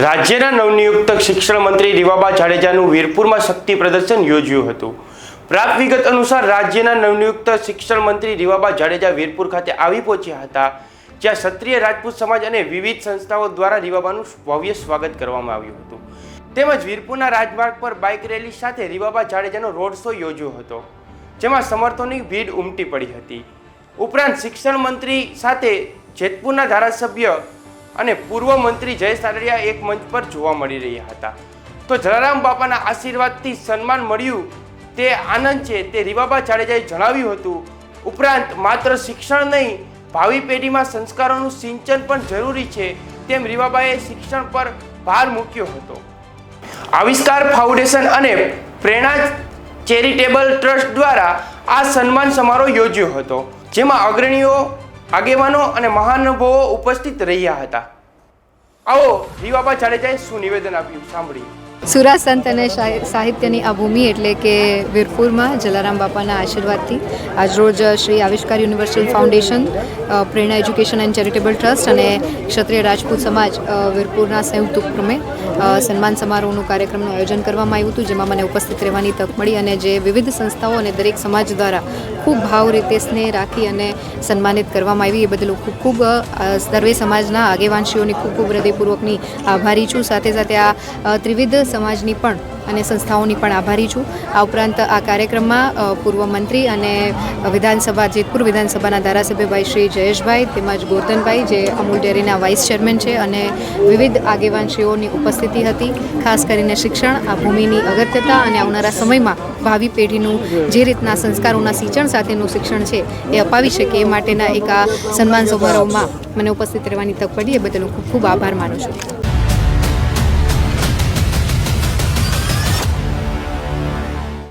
રાજ્યના નવનિયુક્ત શિક્ષણ મંત્રી રીવાબા જાડેજાનું વીરપુરમાં શક્તિ પ્રદર્શન યોજ્યું હતું। પ્રાપ્ત વિગત અનુસાર રાજ્યના નવનિયુક્ત શિક્ષણ મંત્રી રીવાબા જાડેજા વીરપુર ખાતે આવી પહોંચ્યા હતા, જ્યાં ક્ષત્રિય રાજપૂત સમાજ અને વિવિધ સંસ્થાઓ દ્વારા રીવાબાનું ભવ્ય સ્વાગત કરવામાં આવ્યું હતું। તેમજ વીરપુરના રાજમાર્ગ પર બાઇક રેલી સાથે રીવાબા જાડેજાનો રોડ શો યોજ્યો હતો, જેમાં સમર્થકોની ભીડ ઉમટી પડી હતી। ઉપરાંત શિક્ષણ મંત્રી સાથે જેતપુરના ધારાસભ્ય અને પૂર્વ મંત્રી જયેશ સાદડિયા એક મંચ પર જોવા મળી રહ્યા હતા। તો જલારામ બાપાના આશીર્વાદથી સન્માન મળ્યું તે આનંદ છે તે રીવાબા જાડેજાએ જણાવ્યું હતું। ઉપરાંત માત્ર શિક્ષણ નહીં, ભાવિ પેઢીમાં સંસ્કારોનું સિંચન પણ જરૂરી છે તેમ રીવાબાએ શિક્ષણ પર ભાર મૂક્યો હતો। આવિષ્કાર ફાઉન્ડેશન અને પ્રેરણા ચેરિટેબલ ટ્રસ્ટ દ્વારા આ સન્માન સમારોહ યોજ્યો હતો, જેમાં અગ્રણીઓ, આગેવાનો અને મહાનુભાવો ઉપસ્થિત રહ્યા હતા। આવો રીવાબા જાડેજાએ શું નિવેદન આપ્યું સાંભળીએ। સુરા સંત અને સાહિત્યની આ ભૂમિ એટલે કે વીરપુરમાં જલારામ બાપાના આશીર્વાદથી આજરોજ શ્રી આવિષ્કાર યુનિવર્સલ ફાઉન્ડેશન, પ્રેરણા એજ્યુકેશન એન્ડ ચેરિટેબલ ટ્રસ્ટ અને ક્ષત્રિય રાજપૂત સમાજ વીરપુરના સંયુક્ત ઉપક્રમે સન્માન સમારોહનું કાર્યક્રમનું આયોજન કરવામાં આવ્યું હતું, જેમાં મને ઉપસ્થિત રહેવાની તક મળી અને જે વિવિધ સંસ્થાઓ અને દરેક સમાજ દ્વારા ખૂબ ભાવ રીતે સ્નેહ રાખી અને સન્માનિત કરવામાં આવી, એ બદલ ખૂબ ખૂબ સર્વે સમાજના આગેવાનશ્રીઓની ખૂબ ખૂબ હૃદયપૂર્વકની આભારી છું। સાથે સાથે આ ત્રિવિધ સમાજની પણ અને સંસ્થાઓની પણ આભારી છું। આ ઉપરાંત આ કાર્યક્રમમાં પૂર્વ મંત્રી અને વિધાનસભા જેતપુર વિધાનસભાના ધારાસભ્યભાઈ શ્રી જયેશભાઈ તેમજ ગોરધનભાઈ, જે અમૂલ ડેરીના વાઇસ ચેરમેન છે, અને વિવિધ આગેવાનશ્રીઓની ઉપસ્થિતિ હતી। ખાસ કરીને શિક્ષણ, આ ભૂમિની અગત્યતા અને આવનારા સમયમાં ભાવિ પેઢીનું જે રીતના સંસ્કારોના સિંચન સાથેનું શિક્ષણ છે એ અપાવી શકે એ માટેના એક આ સન્માન સમારોહમાં મને ઉપસ્થિત રહેવાની તક પડી, એ બદલ હું ખૂબ ખૂબ આભાર માનું છું।